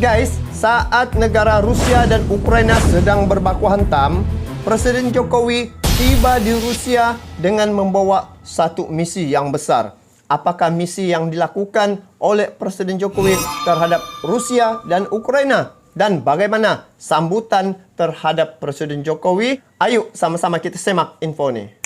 Guys, saat negara Rusia dan Ukraina sedang berbaku hantam, Presiden Jokowi tiba di Rusia dengan membawa satu misi yang besar. Apakah misi yang dilakukan oleh Presiden Jokowi terhadap Rusia dan Ukraina? Dan bagaimana sambutan terhadap Presiden Jokowi? Ayo sama-sama kita simak info ini.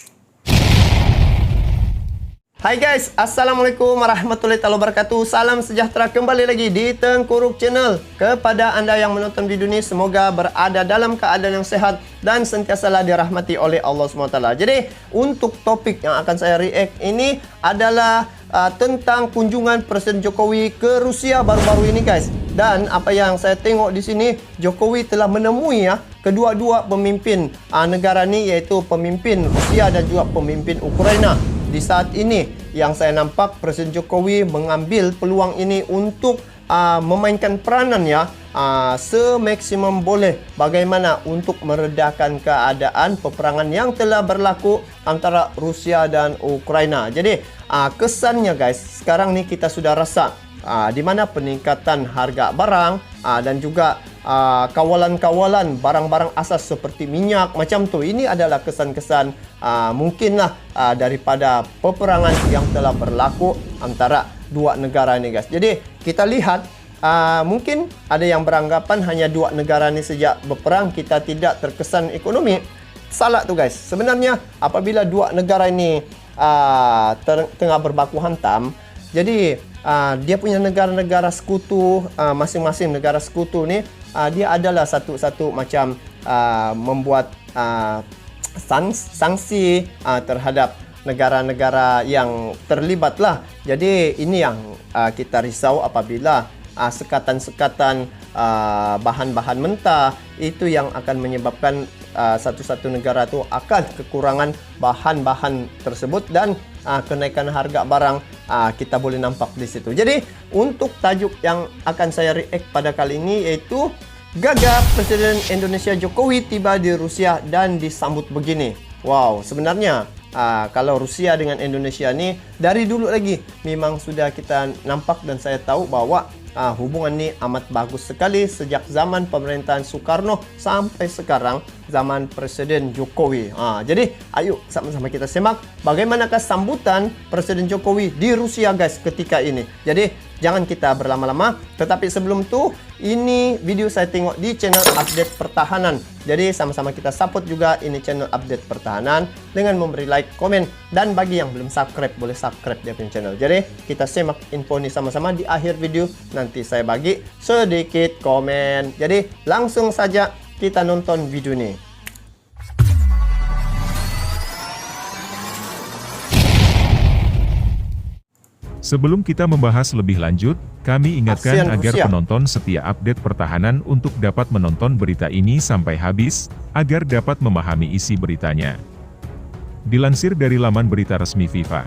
Hai guys, Assalamualaikum warahmatullahi wabarakatuh. Salam sejahtera kembali lagi di Tengku Ruk Channel. Kepada anda yang menonton video ini, semoga berada dalam keadaan yang sehat dan sentiasalah dirahmati oleh Allah SWT. Jadi, untuk topik yang akan saya react ini adalah tentang kunjungan Presiden Jokowi ke Rusia baru-baru ini guys. Dan apa yang saya tengok di sini, Jokowi telah menemui kedua-dua pemimpin negara ini, yaitu pemimpin Rusia dan juga pemimpin Ukraina. Di saat ini yang saya nampak Presiden Jokowi mengambil peluang ini untuk memainkan peranan semaksimum boleh bagaimana untuk meredakan keadaan peperangan yang telah berlaku antara Rusia dan Ukraina. Jadi kesannya guys, sekarang ni kita sudah rasa di mana peningkatan harga barang dan juga kawalan-kawalan barang-barang asas seperti minyak macam tu. Ini adalah kesan-kesan mungkinlah daripada peperangan yang telah berlaku antara dua negara ini guys. Jadi kita lihat mungkin ada yang beranggapan hanya dua negara ini sejak berperang kita tidak terkesan ekonomi. Salah tu guys. Sebenarnya apabila dua negara ini tengah berbaku hantam, jadi dia punya negara-negara sekutu, masing-masing negara sekutu ni dia adalah satu-satu macam membuat sanksi terhadap negara-negara yang terlibat lah. Jadi ini yang kita risau apabila sekatan-sekatan bahan-bahan mentah itu yang akan menyebabkan satu-satu negara itu akan kekurangan bahan-bahan tersebut dan kenaikan harga barang kita boleh nampak di situ. Jadi untuk tajuk yang akan saya react pada kali ini yaitu gagah Presiden Indonesia Jokowi tiba di Rusia dan disambut begini. Wow, sebenarnya kalau Rusia dengan Indonesia ni dari dulu lagi memang sudah kita nampak dan saya tahu bahwa hubungan ini amat bagus sekali sejak zaman pemerintahan Soekarno sampai sekarang zaman Presiden Jokowi. Jadi ayo sama-sama kita simak bagaimanakah sambutan Presiden Jokowi di Rusia guys ketika ini. Jadi jangan kita berlama-lama, tetapi sebelum itu ini video saya tengok di channel Update Pertahanan. Jadi sama-sama kita support juga ini channel Update Pertahanan dengan memberi like, komen, dan bagi yang belum subscribe boleh subscribe dia punya channel. Jadi kita simak info ini sama-sama. Di akhir video nanti saya bagi sedikit komen. Jadi langsung saja kita nonton video ini. Sebelum kita membahas lebih lanjut, kami ingatkan ASEAN agar Rusia. penonton setia Update Pertahanan untuk dapat menonton berita ini sampai habis, agar dapat memahami isi beritanya. Dilansir dari laman berita resmi FIFA,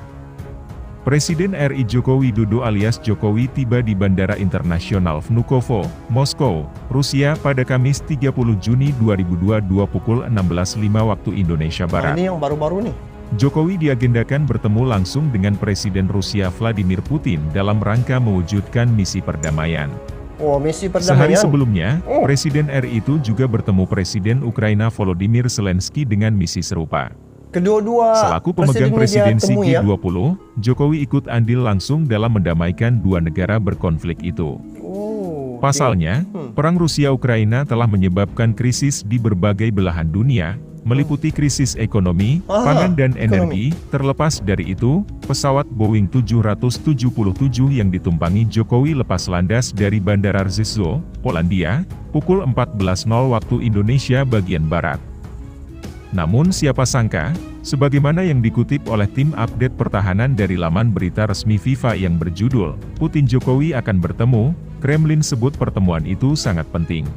Presiden RI Joko Widodo alias Jokowi tiba di Bandara Internasional Vnukovo, Moskow, Rusia pada Kamis 30 Juni 2022 pukul 16.05 waktu Indonesia Barat. Ini yang baru-baru nih. Jokowi diagendakan bertemu langsung dengan Presiden Rusia Vladimir Putin dalam rangka mewujudkan misi perdamaian. Oh, misi perdamaian. Sehari sebelumnya, Presiden RI itu juga bertemu Presiden Ukraina Volodymyr Zelensky dengan misi serupa. Kedua-dua Selaku pemegang presidensi G20, Jokowi ikut andil langsung dalam mendamaikan dua negara berkonflik itu. Pasalnya, perang Rusia-Ukraina telah menyebabkan krisis di berbagai belahan dunia, meliputi krisis ekonomi, pangan dan energi. Terlepas dari itu, pesawat Boeing 777 yang ditumpangi Jokowi lepas landas dari Bandara Rzeszów, Polandia, pukul 14.00 waktu Indonesia bagian Barat. Namun siapa sangka, sebagaimana yang dikutip oleh tim Update Pertahanan dari laman berita resmi FIFA yang berjudul, Putin Jokowi akan bertemu, Kremlin sebut pertemuan itu sangat penting.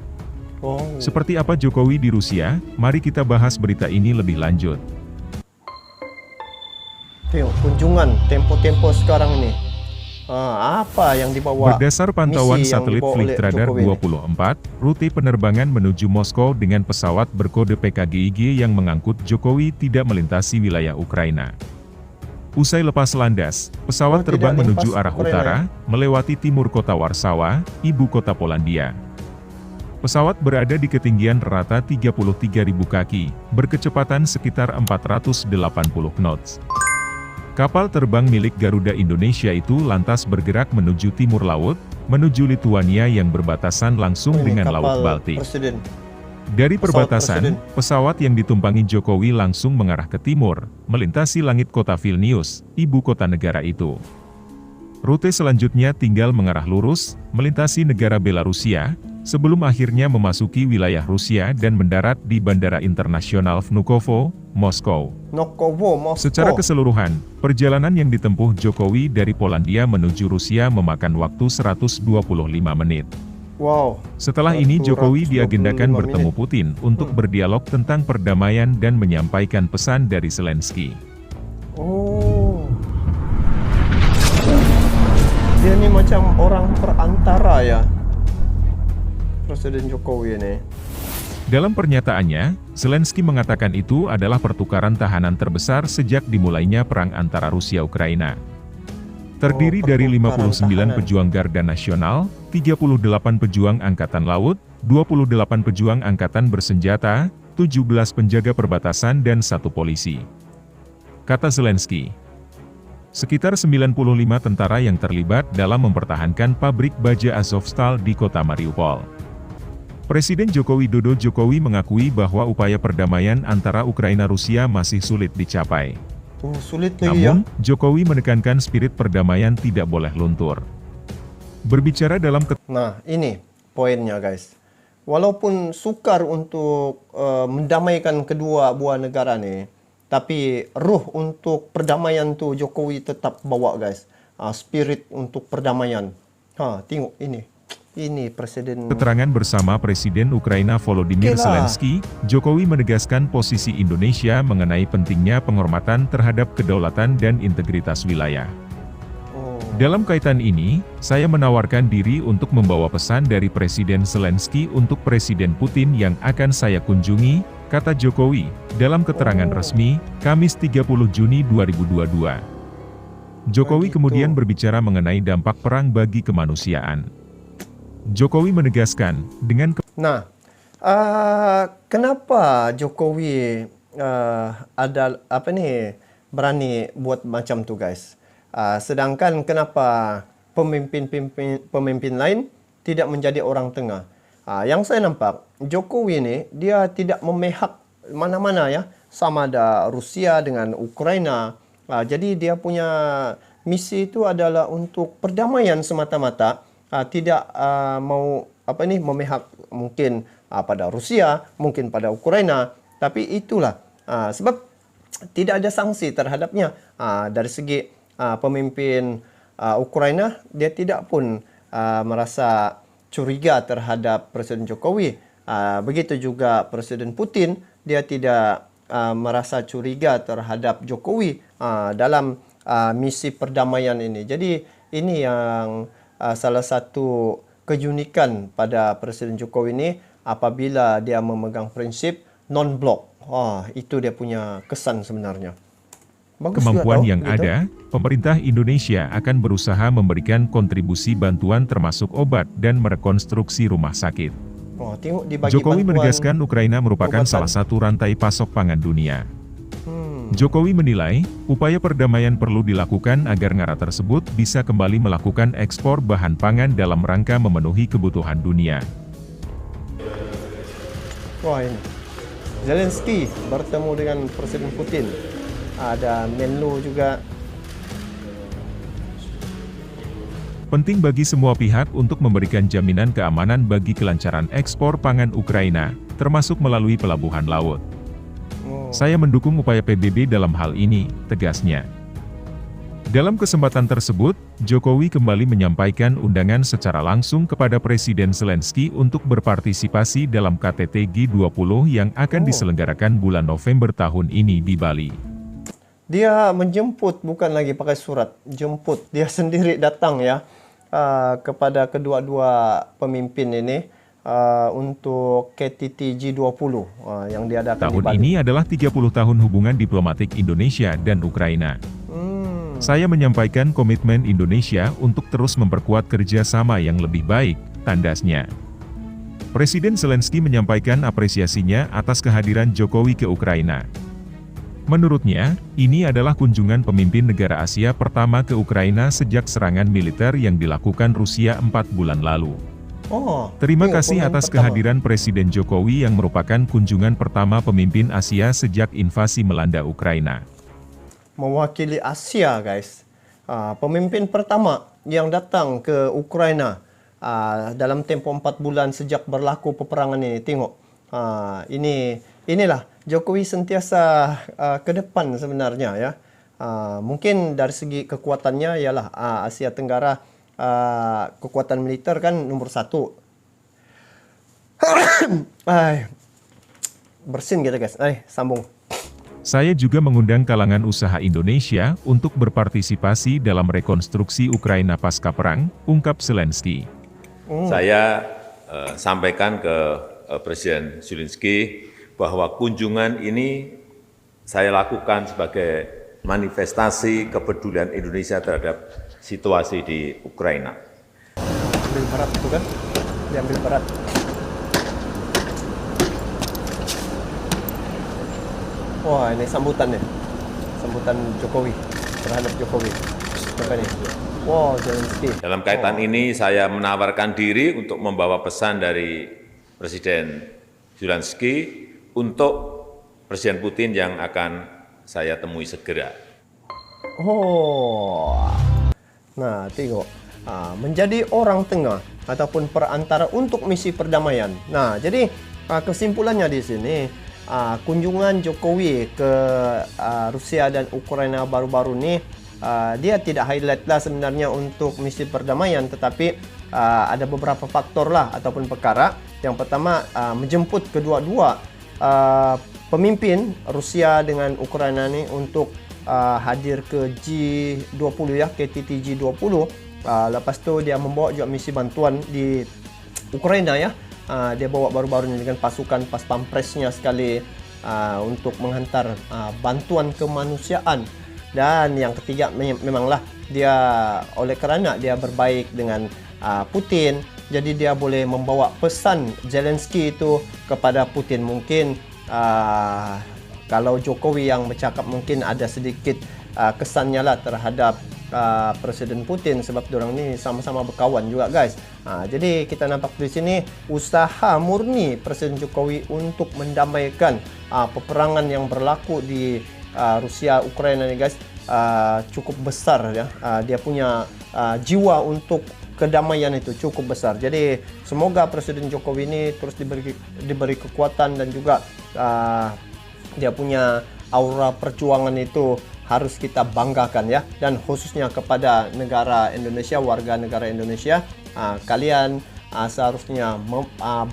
Seperti apa Jokowi di Rusia? Mari kita bahas berita ini lebih lanjut. Kunjungan tempo-tempo sekarang ini. Apa yang dibawa? Berdasar pantauan satelit Flight Radar 24, rute penerbangan menuju Moskow dengan pesawat berkode PKGIG yang mengangkut Jokowi tidak melintasi wilayah Ukraina. Usai lepas landas, pesawat terbang menuju arah utara, melewati timur kota Warsawa, ibu kota Polandia. Pesawat berada di ketinggian rata 33.000 kaki, berkecepatan sekitar 480 knots. Kapal terbang milik Garuda Indonesia itu lantas bergerak menuju timur laut, menuju Lithuania yang berbatasan langsung dengan Laut Baltik. Dari perbatasan, pesawat yang ditumpangi Jokowi langsung mengarah ke timur, melintasi langit kota Vilnius, ibu kota negara itu. Rute selanjutnya tinggal mengarah lurus, melintasi negara Belarusia, sebelum akhirnya memasuki wilayah Rusia dan mendarat di Bandara Internasional Vnukovo, Moskow. Secara keseluruhan, perjalanan yang ditempuh Jokowi dari Polandia menuju Rusia memakan waktu 125 menit. Wow. Setelah ini Jokowi diagendakan bertemu Putin untuk berdialog tentang perdamaian dan menyampaikan pesan dari Zelensky. Oh. Dia ini macam orang perantara ya, Presiden Jokowi ini. Dalam pernyataannya, Zelensky mengatakan itu adalah pertukaran tahanan terbesar sejak dimulainya perang antara Rusia-Ukraina. Terdiri dari 59 pejuang Garda Nasional, 38 pejuang Angkatan Laut, 28 pejuang Angkatan Bersenjata, 17 penjaga perbatasan dan 1 polisi. Kata Zelensky, sekitar 95 tentara yang terlibat dalam mempertahankan pabrik baja Azovstal di kota Mariupol. Presiden Joko Widodo mengakui bahwa upaya perdamaian antara Ukraina-Rusia masih sulit dicapai. Sulit lagi ya. Namun, Jokowi menekankan spirit perdamaian tidak boleh luntur. Berbicara dalam Nah, ini poinnya guys. Walaupun sukar untuk mendamaikan kedua buah negara nih, tapi ruh untuk perdamaian tuh Jokowi tetap bawa guys. Spirit untuk perdamaian. Tengok ini. Ini Presiden. Keterangan bersama Presiden Ukraina Volodymyr Zelensky, Jokowi menegaskan posisi Indonesia mengenai pentingnya penghormatan terhadap kedaulatan dan integritas wilayah. Dalam kaitan ini, saya menawarkan diri untuk membawa pesan dari Presiden Zelensky untuk Presiden Putin yang akan saya kunjungi, kata Jokowi, dalam keterangan resmi, Kamis 30 Juni 2022. Jokowi kemudian berbicara mengenai dampak perang bagi kemanusiaan. Jokowi menegaskan, kenapa Jokowi berani buat macam tu guys? Sedangkan kenapa pemimpin lain tidak menjadi orang tengah? Yang saya nampak, Jokowi ini dia tidak memihak mana-mana ya, sama ada Rusia dengan Ukraina. Jadi dia punya misi itu adalah untuk perdamaian semata-mata. Tidak mau memihak mungkin pada Rusia, mungkin pada Ukraina, tapi itulah sebab tidak ada sanksi terhadapnya. Dari segi pemimpin Ukraina, dia tidak pun merasa curiga terhadap Presiden Jokowi. Begitu juga Presiden Putin, dia tidak merasa curiga terhadap Jokowi dalam misi perdamaian ini. Jadi ini yang salah satu keunikan pada Presiden Jokowi ini, apabila dia memegang prinsip non-blok. Itu dia punya kesan sebenarnya. Bagus kemampuan yang ada, pemerintah Indonesia akan berusaha memberikan kontribusi bantuan termasuk obat dan merekonstruksi rumah sakit. Jokowi menegaskan Ukraina merupakan salah satu rantai pasok pangan dunia. Jokowi menilai, upaya perdamaian perlu dilakukan agar negara tersebut bisa kembali melakukan ekspor bahan pangan dalam rangka memenuhi kebutuhan dunia. Ini Zelensky bertemu dengan Presiden Putin. Ada Menlu juga. Penting bagi semua pihak untuk memberikan jaminan keamanan bagi kelancaran ekspor pangan Ukraina, termasuk melalui pelabuhan laut. Saya mendukung upaya PBB dalam hal ini, tegasnya. Dalam kesempatan tersebut, Jokowi kembali menyampaikan undangan secara langsung kepada Presiden Zelensky untuk berpartisipasi dalam KTT G20 yang akan diselenggarakan bulan November tahun ini di Bali. Dia menjemput, bukan lagi pakai surat, jemput. Dia sendiri datang ya kepada kedua-dua pemimpin ini. Untuk KTT G20 yang diadakan tahun di Bali. Ini adalah 30 tahun hubungan diplomatik Indonesia dan Ukraina. Saya menyampaikan komitmen Indonesia untuk terus memperkuat kerjasama yang lebih baik, tandasnya. Presiden Zelensky menyampaikan apresiasinya atas kehadiran Jokowi ke Ukraina. Menurutnya, ini adalah kunjungan pemimpin negara Asia pertama ke Ukraina sejak serangan militer yang dilakukan Rusia 4 bulan lalu. Terima kasih atas kehadiran Presiden Jokowi yang merupakan kunjungan pertama pemimpin Asia sejak invasi melanda Ukraina. Mewakili Asia, guys. Pemimpin pertama yang datang ke Ukraina dalam tempo 4 bulan sejak berlaku peperangan ini. Tengok, inilah Jokowi sentiasa ke depan sebenarnya ya. Mungkin dari segi kekuatannya ialah Asia Tenggara, kekuatan militer kan nomor 1. Bersin gitu guys. Sambung. Saya juga mengundang kalangan usaha Indonesia untuk berpartisipasi dalam rekonstruksi Ukraina pasca perang, ungkap Zelensky. Saya sampaikan ke Presiden Zelensky bahwa kunjungan ini saya lakukan sebagai manifestasi kepedulian Indonesia terhadap situasi di Ukraina. Ambil berat itu kan? Diambil berat. Wah, ini sambutannya. Sambutan Jokowi terhadap Jokowi. Apa ini? Wow, Zelensky. Dalam kaitan ini saya menawarkan diri untuk membawa pesan dari Presiden Zelensky untuk Presiden Putin yang akan saya temui segera. Nah, tengok. Menjadi orang tengah ataupun perantara untuk misi perdamaian. Nah, jadi kesimpulannya di sini, kunjungan Jokowi ke Rusia dan Ukraina baru-baru ini, dia tidak highlight lah sebenarnya untuk misi perdamaian, tetapi ada beberapa faktor lah ataupun perkara. Yang pertama, menjemput kedua-dua pemimpin Rusia dengan Ukraina ini untuk hadir ke G20 ya, KTT G20. Lepas tu dia membawa juga misi bantuan di Ukraina ya. Dia bawa baru-baru ini dengan pasukan pas pampresnya sekali untuk menghantar bantuan kemanusiaan. Dan yang ketiga memanglah dia, oleh kerana dia berbaik dengan Putin, jadi dia boleh membawa pesan Zelensky itu kepada Putin. Mungkin kalau Jokowi yang bercakap mungkin ada sedikit kesannya lah terhadap Presiden Putin, sebab diorang ni sama-sama berkawan juga guys. Jadi kita nampak di sini usaha murni Presiden Jokowi untuk mendamaikan peperangan yang berlaku di Rusia Ukraina ni guys, cukup besar ya. Dia punya jiwa untuk kedamaian itu cukup besar. Jadi semoga Presiden Jokowi ini terus diberi kekuatan dan juga dia punya aura perjuangan itu harus kita banggakan ya. Dan khususnya kepada negara Indonesia, warga negara Indonesia, kalian seharusnya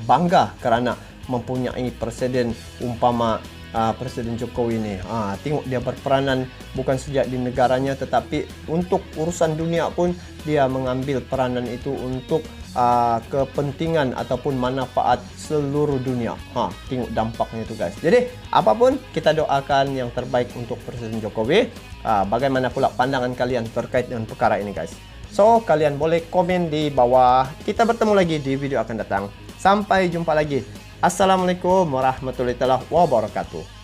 bangga kerana mempunyai presiden umpama Presiden Jokowi ini. Tengok dia berperanan bukan saja di negaranya, tetapi untuk urusan dunia pun dia mengambil peranan itu untuk kepentingan ataupun manfaat seluruh dunia. Tengok dampaknya itu guys. Jadi apapun, kita doakan yang terbaik untuk Presiden Jokowi. Bagaimana pula pandangan kalian terkait dengan perkara ini guys? So kalian boleh komen di bawah. Kita bertemu lagi di video akan datang. Sampai jumpa lagi. Assalamualaikum warahmatullahi wabarakatuh.